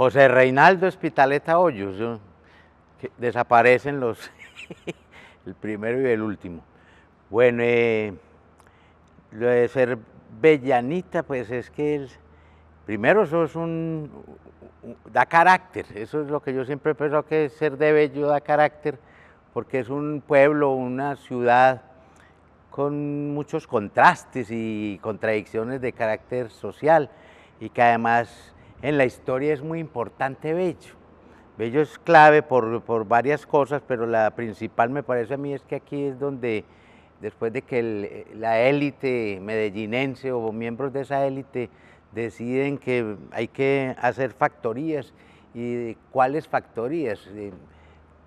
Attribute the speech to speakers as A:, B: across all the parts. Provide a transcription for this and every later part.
A: José Reinaldo Espitaleta Hoyos, que desaparecen los, el primero y el último. Bueno, lo de ser bellanita, pues es que primero eso es da carácter, eso es lo que yo siempre he pensado, que ser de Bello da carácter, porque es un pueblo, una ciudad con muchos contrastes y contradicciones de carácter social, y que además en la historia es muy importante Bello. Bello es clave por varias cosas, pero la principal me parece a mí es que aquí es donde, después de que la élite medellinense o miembros de esa élite deciden que hay que hacer factorías, y cuáles factorías,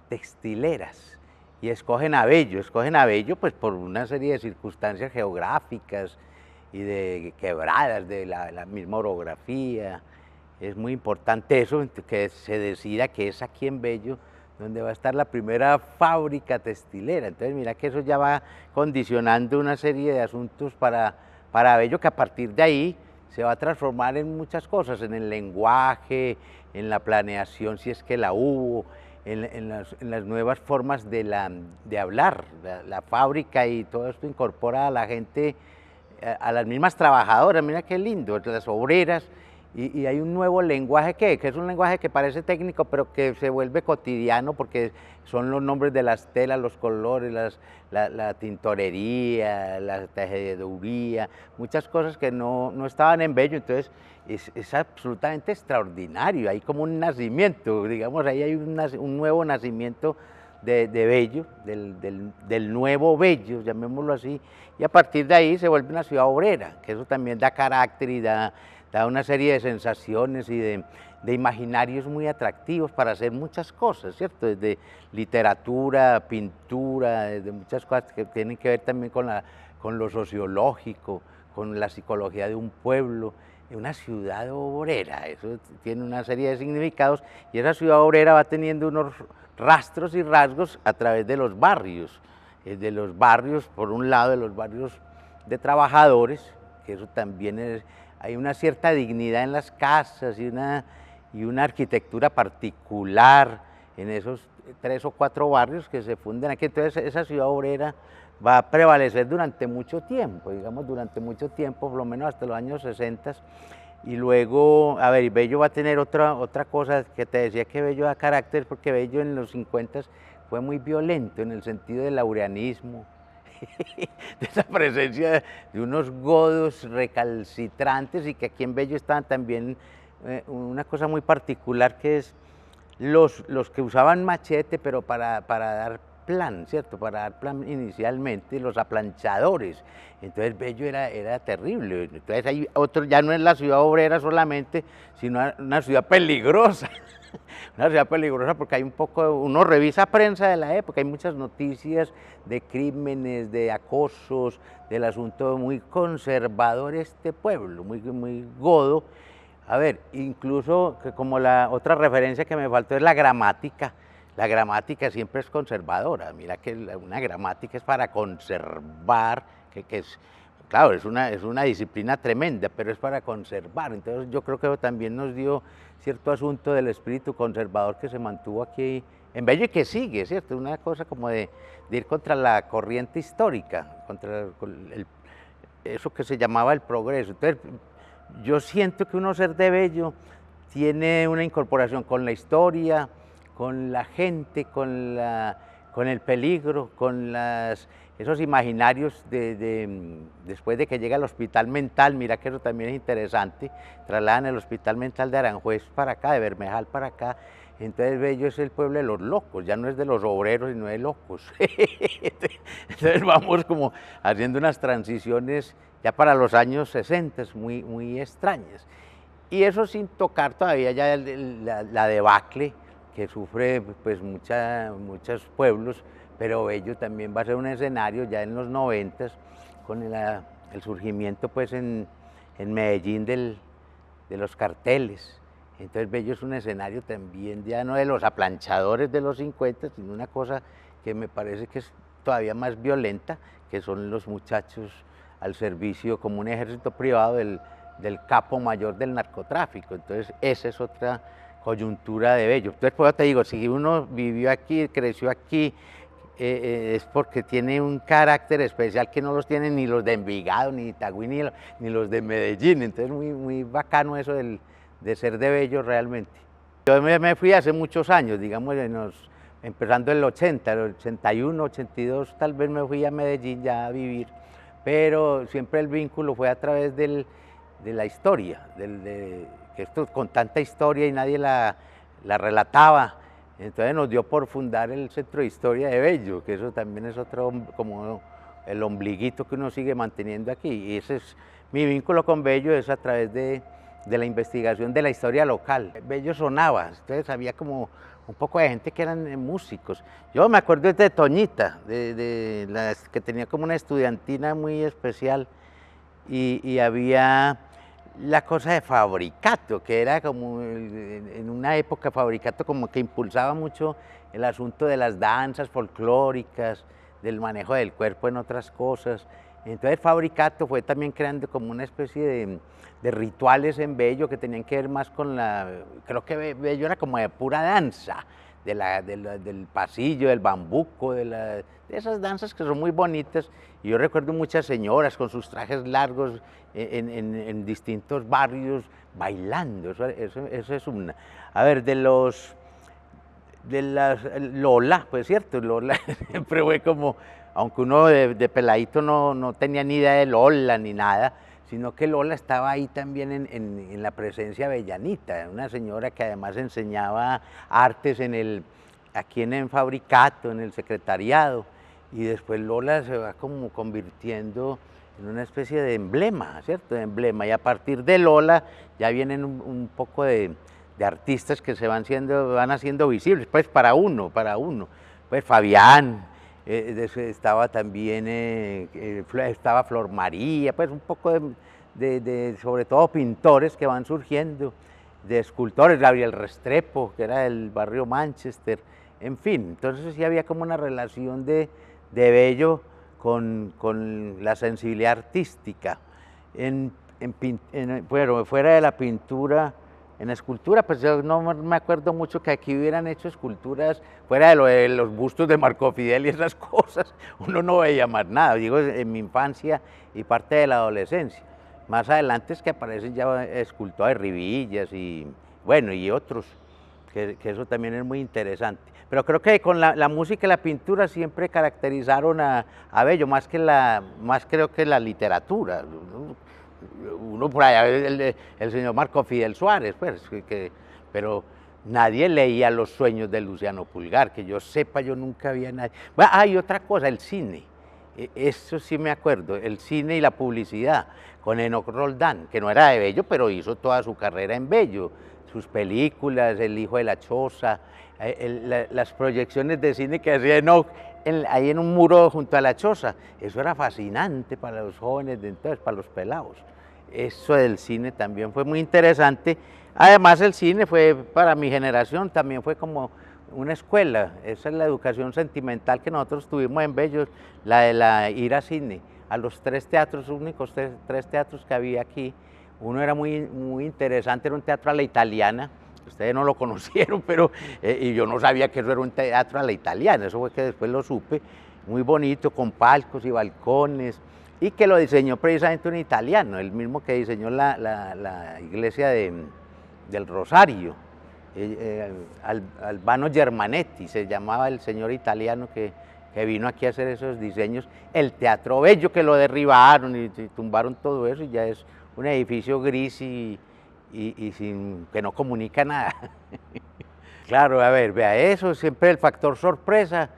A: textileras, y escogen a Bello pues por una serie de circunstancias geográficas y de quebradas de la misma orografía. Es muy importante eso, que se decida que es aquí en Bello donde va a estar la primera fábrica textilera. Entonces mira que eso ya va condicionando una serie de asuntos para Bello, que a partir de ahí se va a transformar en muchas cosas, en el lenguaje, en la planeación, si es que la hubo, en las nuevas formas de hablar. La fábrica y todo esto incorpora a la gente, a las mismas trabajadoras, mira qué lindo, las obreras, y hay un nuevo lenguaje que es un lenguaje que parece técnico, pero que se vuelve cotidiano, porque son los nombres de las telas, los colores, la tintorería, la tejeduría, muchas cosas que no estaban en Bello. Entonces es absolutamente extraordinario, hay como un nacimiento, digamos, ahí hay un nuevo nacimiento de Bello, del nuevo Bello, llamémoslo así, y a partir de ahí se vuelve una ciudad obrera, que eso también da carácter y da una serie de sensaciones y de imaginarios muy atractivos para hacer muchas cosas, ¿cierto? Desde literatura, pintura, desde muchas cosas que tienen que ver también con lo sociológico, con la psicología de un pueblo, una ciudad obrera. Eso tiene una serie de significados, y esa ciudad obrera va teniendo unos rastros y rasgos a través de los barrios, por un lado, de los barrios de trabajadores, que eso también hay una cierta dignidad en las casas y una arquitectura particular en esos 3 o 4 barrios que se funden aquí. Entonces esa ciudad obrera va a prevalecer durante mucho tiempo, digamos durante mucho tiempo, por lo menos hasta los años 60. Y luego, a ver, Bello va a tener otra cosa que te decía, que Bello da carácter, porque Bello en los 50 fue muy violento en el sentido del laureanismo, de esa presencia de unos godos recalcitrantes, y que aquí en Bello estaban también una cosa muy particular, que es los que usaban machete, pero para dar plan, ¿cierto? Para dar plan inicialmente, los aplanchadores. Entonces Bello era terrible. Entonces hay otro, ya no es la ciudad obrera solamente, sino una ciudad peligrosa. Una ciudad peligrosa porque hay uno revisa prensa de la época, hay muchas noticias de crímenes, de acosos, del asunto muy conservador este pueblo, muy godo. A ver, incluso que como la otra referencia que me faltó es la gramática. La gramática siempre es conservadora. Mira que una gramática es para conservar, que es, claro, es una disciplina tremenda, pero es para conservar. Entonces yo creo que eso también nos dio cierto asunto del espíritu conservador que se mantuvo aquí en Bello, y que sigue, ¿cierto? Una cosa como de ir contra la corriente histórica, contra eso que se llamaba el progreso. Entonces yo siento que uno, ser de Bello, tiene una incorporación con la historia, con la gente, con el peligro, con esos imaginarios después de que llega al hospital mental. Mira que eso también es interesante, trasladan el hospital mental de Aranjuez para acá, de Bermejal para acá. Entonces Bello es el pueblo de los locos, ya no es de los obreros, sino de locos. Entonces vamos como haciendo unas transiciones ya para los años 60 muy extrañas. Y eso sin tocar todavía ya la debacle que sufre pues muchos pueblos, pero Bello también va a ser un escenario ya en los 90, con el surgimiento pues en Medellín de los carteles. Entonces Bello es un escenario también ya no de los aplanchadores de los 50, sino una cosa que me parece que es todavía más violenta, que son los muchachos al servicio como un ejército privado del capo mayor del narcotráfico. Entonces esa es otra coyuntura de Bello. Entonces, por eso te digo, si uno vivió aquí, creció aquí, es porque tiene un carácter especial que no los tienen ni los de Envigado, ni de Itagüí, ni los de Medellín. Entonces, muy bacano eso de ser de Bello realmente. Yo me fui hace muchos años, digamos, empezando en el 80, el 81, 82, tal vez me fui a Medellín ya a vivir, pero siempre el vínculo fue a través de la historia, que esto con tanta historia y nadie la relataba. Entonces nos dio por fundar el Centro de Historia de Bello, que eso también es otro, como el ombliguito que uno sigue manteniendo aquí. Y ese es mi vínculo con Bello, es a través de la investigación de la historia local. Bello sonaba, entonces había como un poco de gente que eran músicos. Yo me acuerdo de Toñita, de las que tenía como una estudiantina muy especial, y había la cosa de Fabricato, que era como en una época Fabricato como que impulsaba mucho el asunto de las danzas folclóricas, del manejo del cuerpo en otras cosas. Entonces Fabricato fue también creando como una especie de rituales en Bello que tenían que ver más con creo que Bello era como de pura danza, del pasillo, del bambuco, de esas danzas que son muy bonitas. Y yo recuerdo muchas señoras con sus trajes largos en distintos barrios bailando, eso es una. A ver, Lola, pues cierto, Lola siempre fue como, aunque uno de peladito no tenía ni idea de Lola ni nada, sino que Lola estaba ahí también en la presencia avellanita, una señora que además enseñaba artes aquí en Fabricato, en el secretariado, y después Lola se va como convirtiendo en una especie de emblema, ¿cierto? De emblema, y a partir de Lola ya vienen un poco de artistas que van haciendo visibles, pues para uno, pues Fabián, estaba también, estaba Flor María, pues un poco sobre todo pintores que van surgiendo, de escultores, Gabriel Restrepo, que era del barrio Manchester, en fin, entonces sí había como una relación de Bello con la sensibilidad artística. Bueno, fuera de la pintura, en escultura, pues yo no me acuerdo mucho que aquí hubieran hecho esculturas, fuera de los bustos de Marco Fidel y esas cosas, uno no veía más nada, digo, en mi infancia y parte de la adolescencia. Más adelante es que aparecen ya escultores Rivillas y, bueno, y otros, que eso también es muy interesante. Pero creo que con la música y la pintura siempre caracterizaron a Bello, más creo que la literatura, ¿no? Uno por allá, el señor Marco Fidel Suárez, pues, pero nadie leía Los sueños de Luciano Pulgar, que yo sepa, yo nunca había nadie. Bueno, hay otra cosa, el cine, eso sí me acuerdo, el cine y la publicidad, con Enoch Roldán, que no era de Bello, pero hizo toda su carrera en Bello, sus películas, El hijo de la choza, las proyecciones de cine que hacía Enoch ahí en un muro junto a la choza, eso era fascinante para los jóvenes de entonces, para los pelados. Eso del cine también fue muy interesante. Además el cine fue, para mi generación, también fue como una escuela. Esa es la educación sentimental que nosotros tuvimos en Bello, la de ir a cine, a los únicos tres teatros que había aquí. Uno era muy interesante, era un teatro a la italiana. Ustedes no lo conocieron, pero y yo no sabía que eso era un teatro a la italiana, eso fue que después lo supe, muy bonito, con palcos y balcones, y que lo diseñó precisamente un italiano, el mismo que diseñó la iglesia del Rosario, Albano Germanetti, se llamaba el señor italiano que vino aquí a hacer esos diseños. El Teatro Bello, que lo derribaron y tumbaron todo eso, y ya es un edificio gris y que no comunica nada. Claro, a ver, vea, eso siempre el factor sorpresa,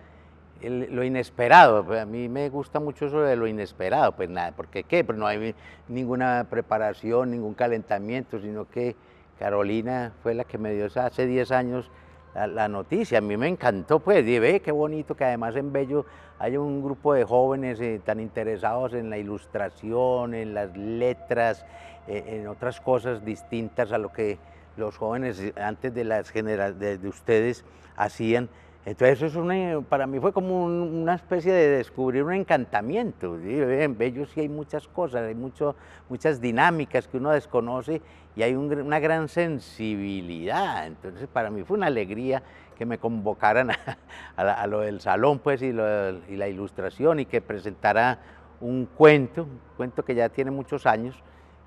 A: lo inesperado. Pues a mí me gusta mucho eso de lo inesperado, pues nada, porque ¿qué? Pues no hay ninguna preparación, ningún calentamiento, sino que Carolina fue la que me dio hace 10 años la noticia. A mí me encantó, pues, y ve qué bonito que además en Bello hay un grupo de jóvenes tan interesados en la ilustración, en las letras, en otras cosas distintas a lo que los jóvenes antes de ustedes hacían. Entonces eso es para mí fue como una especie de descubrir un encantamiento. ¿Sí? En Bello sí hay muchas cosas, hay muchas dinámicas que uno desconoce y hay una gran sensibilidad. Entonces para mí fue una alegría que me convocaran a lo del salón pues, y la ilustración, y que presentara un cuento que ya tiene muchos años,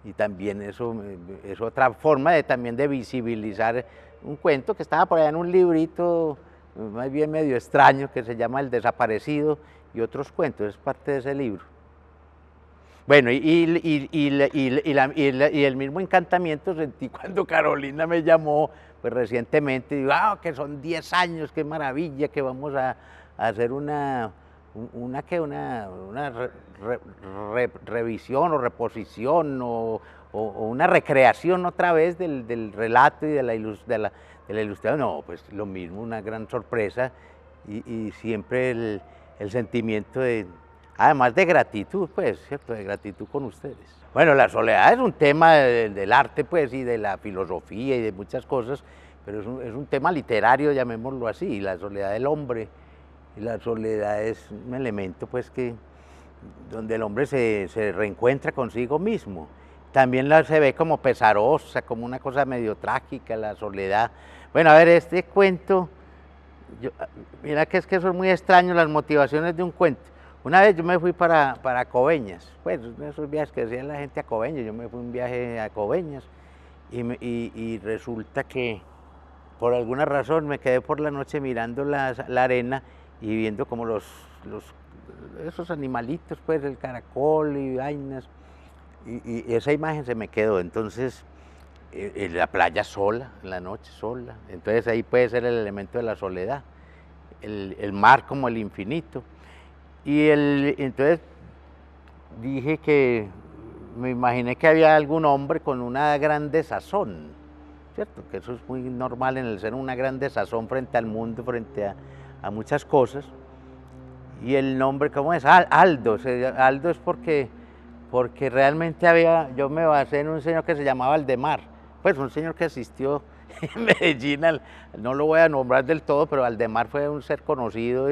A: y también eso es otra forma también de visibilizar un cuento que estaba por allá en un librito más bien medio extraño, que se llama El Desaparecido y otros cuentos, es parte de ese libro. Bueno, y el mismo encantamiento sentí cuando Carolina me llamó pues recientemente, y digo, que son 10 años, qué maravilla, que vamos a hacer una revisión o reposición o una recreación otra vez del relato y de la ilustración. No, pues lo mismo, una gran sorpresa, y siempre el sentimiento además de gratitud, pues, ¿cierto? De gratitud con ustedes. Bueno, la soledad es un tema del arte, pues, y de la filosofía y de muchas cosas, pero es un tema literario, llamémoslo así, la soledad del hombre. Y la soledad es un elemento, pues, donde el hombre se reencuentra consigo mismo. También se ve como pesarosa, como una cosa medio trágica, la soledad. Bueno, a ver, este cuento, mira que es que eso es muy extraño, las motivaciones de un cuento. Una vez yo me fui para Coveñas, pues esos viajes que decía la gente a Coveñas, yo me fui un viaje a Coveñas, y resulta que por alguna razón me quedé por la noche mirando la arena y viendo como esos animalitos, pues el caracol y vainas, y esa imagen se me quedó. Entonces en la playa sola, en la noche sola, entonces ahí puede ser el elemento de la soledad, el mar como el infinito. Entonces dije que me imaginé que había algún hombre con una gran desazón, ¿cierto? Que eso es muy normal en el ser, una gran desazón frente al mundo, frente a muchas cosas. Y el nombre, ¿cómo es? Aldo. Aldo es porque realmente yo me basé en un señor que se llamaba Aldemar, pues un señor que asistió en Medellín, no lo voy a nombrar del todo, pero Aldemar fue un ser conocido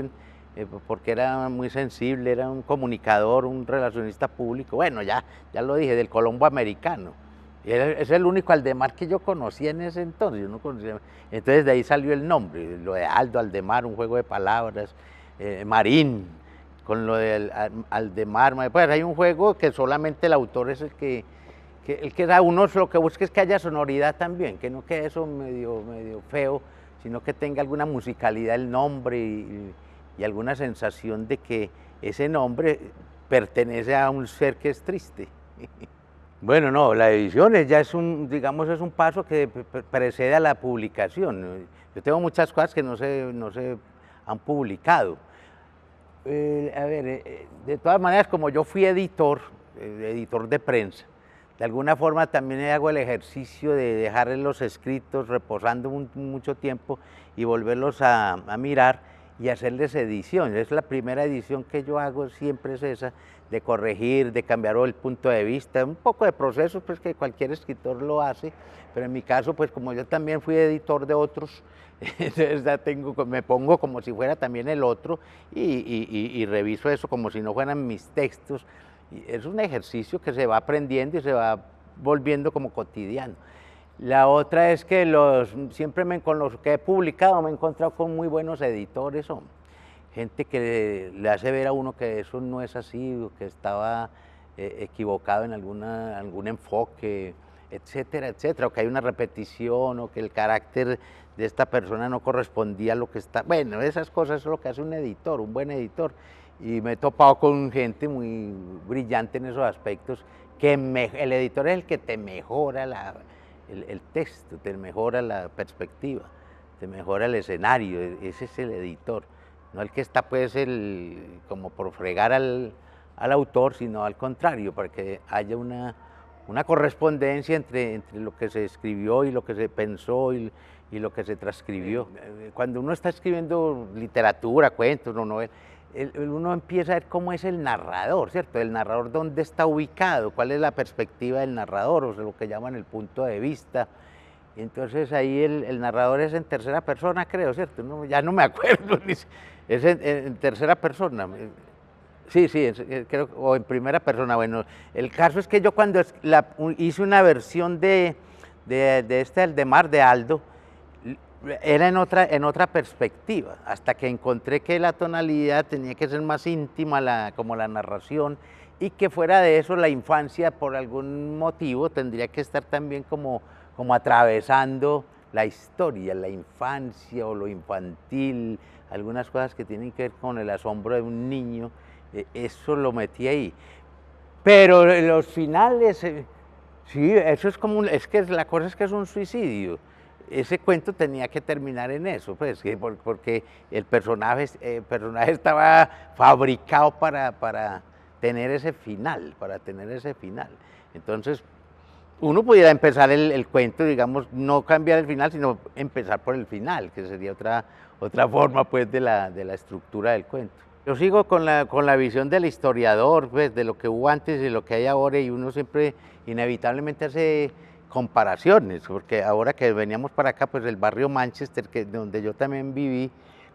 A: porque era muy sensible, era un comunicador, un relacionista público, bueno, ya lo dije, del Colombo americano. Es el único Aldemar que yo conocía en ese entonces, yo no conocía. Entonces de ahí salió el nombre, lo de Aldo, Aldemar, un juego de palabras, Marín, con lo del Aldemar, pues hay un juego que solamente el autor es el que da uno, lo que busca es que haya sonoridad también, que no quede eso medio feo, sino que tenga alguna musicalidad el nombre, y alguna sensación de que ese nombre pertenece a un ser que es triste. Bueno, no, la edición ya es digamos, es un paso que precede a la publicación. Yo tengo muchas cosas que no se han publicado. A ver, de todas maneras, como yo fui editor de prensa, de alguna forma también hago el ejercicio de dejar los escritos reposando mucho tiempo y volverlos a mirar y hacerles edición. Es la primera edición que yo hago, siempre es esa, de corregir, de cambiar el punto de vista, un poco de proceso pues que cualquier escritor lo hace, pero en mi caso, pues como yo también fui editor de otros, entonces ya me pongo como si fuera también el otro, y reviso eso como si no fueran mis textos. Y es un ejercicio que se va aprendiendo y se va volviendo como cotidiano. La otra es que siempre con los que he publicado me he encontrado con muy buenos editores, gente que le hace ver a uno que eso no es así, o que estaba equivocado en algún enfoque, etcétera, etcétera, o que hay una repetición, o que el carácter de esta persona no correspondía a lo que está. Bueno, esas cosas es lo que hace un editor, un buen editor. Y me he topado con gente muy brillante en esos aspectos, que el editor es el que te mejora el texto, te mejora la perspectiva, te mejora el escenario, ese es el editor, no el que está pues como por fregar al autor, sino al contrario, para que haya una correspondencia entre lo que se escribió y lo que se pensó y lo que se transcribió. Cuando uno está escribiendo literatura, cuentos o novelas, uno empieza a ver cómo es el narrador, ¿cierto? El narrador, dónde está ubicado, cuál es la perspectiva del narrador, o sea, lo que llaman el punto de vista. y entonces ahí el narrador es en tercera persona, creo, ¿cierto? No, ya no me acuerdo, es en tercera persona. Sí, sí, creo, o en primera persona. Bueno, el caso es que yo cuando hice una versión de este El de Mar de Aldo, era en otra perspectiva, hasta que encontré que la tonalidad tenía que ser más íntima, como la narración, y que fuera de eso la infancia por algún motivo tendría que estar también como atravesando la historia, la infancia o lo infantil, algunas cosas que tienen que ver con el asombro de un niño, eso lo metí ahí. Pero los finales, sí, eso es como, es que la cosa es que es un suicidio. Ese cuento tenía que terminar en eso, pues, porque el personaje estaba fabricado para tener ese final, Entonces, uno pudiera empezar el cuento, digamos, no cambiar el final, sino empezar por el final, que sería otra forma, pues, de la estructura del cuento. Yo sigo con la visión del historiador, pues, de lo que hubo antes y de lo que hay ahora, y uno siempre inevitablemente hace comparaciones, porque ahora que veníamos para acá, pues el barrio Manchester, donde yo también viví,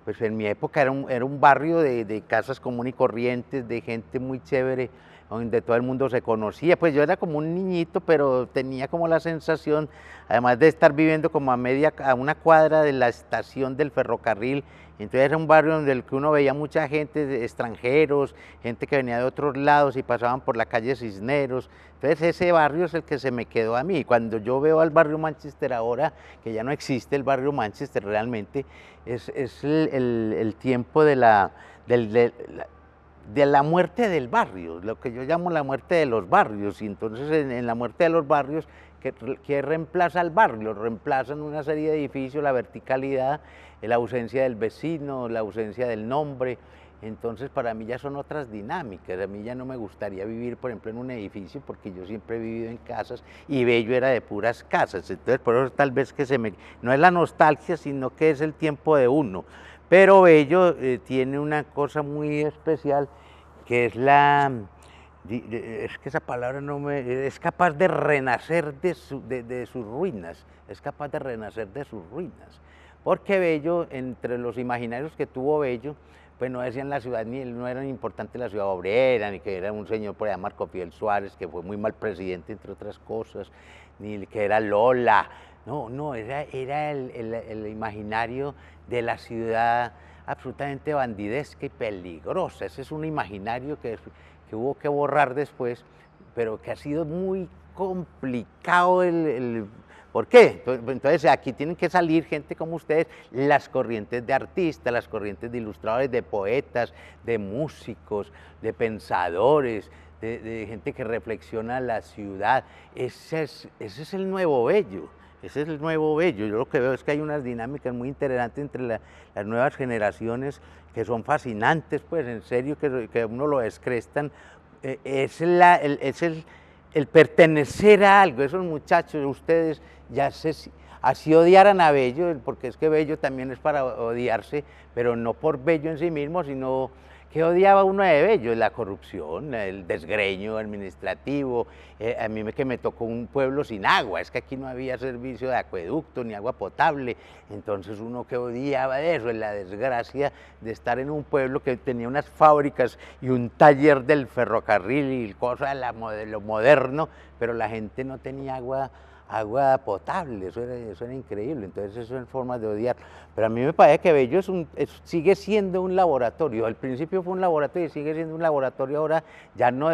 A: pues en mi época era un barrio de casas comunes y corrientes, de gente muy chévere, donde todo el mundo se conocía. Pues yo era como un niñito, pero tenía como la sensación, además de estar viviendo como a una cuadra de la estación del ferrocarril, entonces era un barrio donde el que uno veía mucha gente, extranjeros, gente que venía de otros lados y pasaban por la calle Cisneros. Entonces ese barrio es el que se me quedó a mí. Cuando yo veo al barrio Manchester ahora, que ya no existe el barrio Manchester realmente, es el tiempo de la muerte del barrio, lo que yo llamo la muerte de los barrios. Y entonces en la muerte de los barrios, ¿qué reemplaza al barrio? Lo reemplazan una serie de edificios, la verticalidad, la ausencia del vecino, la ausencia del nombre. Entonces para mí ya son otras dinámicas. A mí ya no me gustaría vivir, por ejemplo, en un edificio, porque yo siempre he vivido en casas y Bello era de puras casas. Entonces por eso tal vez no es la nostalgia, sino que es el tiempo de uno. Pero Bello tiene una cosa muy especial, que es es que esa palabra es capaz de renacer de sus ruinas, es capaz de renacer de sus ruinas. Porque Bello, entre los imaginarios que tuvo Bello, pues no decían la ciudad, no era importante la ciudad obrera, ni que era un señor por allá, Marco Fidel Suárez, que fue muy mal presidente, entre otras cosas, ni que era Lola. No, no, era el imaginario de la ciudad absolutamente bandidesca y peligrosa. Ese es un imaginario que hubo que borrar después, pero que ha sido muy complicado ¿por qué? Entonces aquí tienen que salir gente como ustedes, las corrientes de artistas, las corrientes de ilustradores, de poetas, de músicos, de pensadores, de gente que reflexiona la ciudad. Ese es el nuevo Bello. Ese es el nuevo Bello. Yo lo que veo es que hay unas dinámicas muy interesantes entre las nuevas generaciones que son fascinantes, pues en serio, que uno lo descrestan. Es el pertenecer a algo. Esos muchachos, ustedes ya así odiaran a Bello, porque es que Bello también es para odiarse, pero no por Bello en sí mismo, sino que odiaba uno de Bello, la corrupción, el desgreño administrativo. A mí que me tocó un pueblo sin agua, es que aquí no había servicio de acueducto ni agua potable, entonces uno que odiaba de eso, la desgracia de estar en un pueblo que tenía unas fábricas y un taller del ferrocarril y cosas de lo moderno, pero la gente no tenía agua potable, eso era increíble. Entonces eso es formas de odiar. Pero a mí me parece que Bello sigue siendo un laboratorio. Al principio fue un laboratorio y sigue siendo un laboratorio ahora, ya no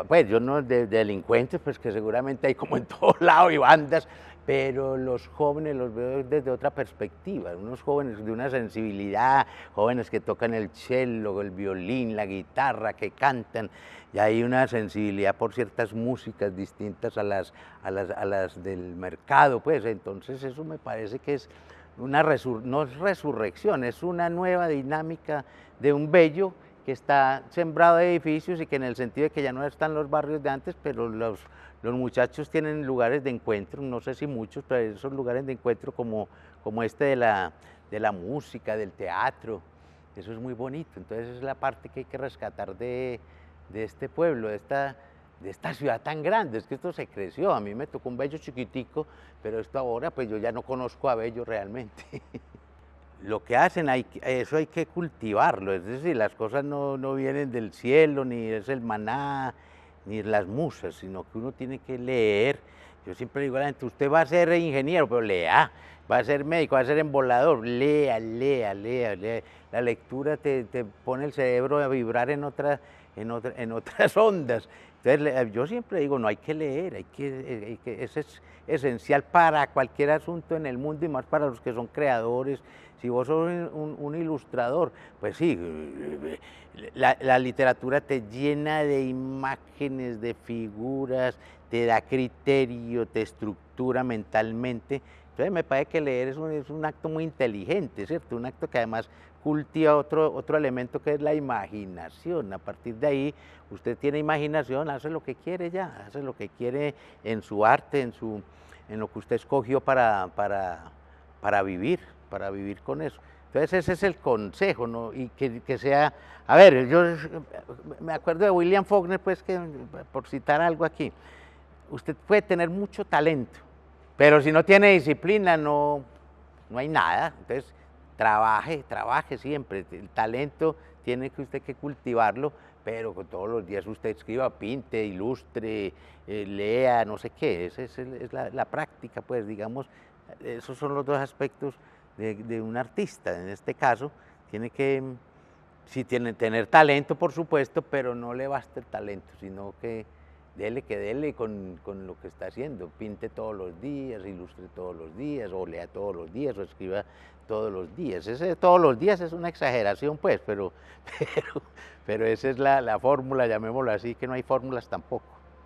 A: pues yo no de delincuentes, pues que seguramente hay como en todos lados y bandas, pero los jóvenes los veo desde otra perspectiva, unos jóvenes de una sensibilidad, jóvenes que tocan el cello, el violín, la guitarra, que cantan, y hay una sensibilidad por ciertas músicas distintas a las del mercado, pues entonces eso me parece que es no es resurrección, es una nueva dinámica de un Bello que está sembrado de edificios y que en el sentido de que ya no están los barrios de antes, pero los muchachos tienen lugares de encuentro, no sé si muchos, pero esos lugares de encuentro como este de la música, del teatro, eso es muy bonito. Entonces es la parte que hay que rescatar de este pueblo, de esta ciudad tan grande, es que esto se creció, a mí me tocó un Bello chiquitico, pero esto ahora pues yo ya no conozco a Bello realmente. Lo que hacen, eso hay que cultivarlo, es decir, las cosas no vienen del cielo, ni es el maná, ni las musas, sino que uno tiene que leer. Yo siempre digo a la gente, usted va a ser ingeniero, pero lea, va a ser médico, va a ser embolador, lea, lea, lea, lea. La lectura te pone el cerebro a vibrar en otras ondas. Entonces, yo siempre digo, no hay que leer, eso es esencial para cualquier asunto en el mundo y más para los que son creadores. Si vos sos un ilustrador, pues sí, la literatura te llena de imágenes, de figuras, te da criterio, te estructura mentalmente. Entonces me parece que leer es un acto muy inteligente, ¿cierto? Un acto que además cultiva otro elemento que es la imaginación. A partir de ahí, usted tiene imaginación, hace lo que quiere ya, hace lo que quiere en su arte, en lo que usted escogió para vivir con eso. Entonces ese es el consejo, ¿no? Y que sea, a ver, yo me acuerdo de William Faulkner, pues, que por citar algo aquí, usted puede tener mucho talento, pero si no tiene disciplina no hay nada. Entonces trabaje siempre. El talento tiene que usted que cultivarlo, pero todos los días usted escriba, pinte, ilustre, lea, no sé qué. Esa es la práctica, pues, digamos, esos son los dos aspectos de un artista. En este caso, tiene que, sí, tener talento, por supuesto, pero no le basta el talento, sino que dele con lo que está haciendo. Pinte todos los días, ilustre todos los días, o lea todos los días, o escriba todos los días. Ese todos los días es una exageración, pues, pero esa es la fórmula, llamémoslo así, que no hay fórmulas tampoco.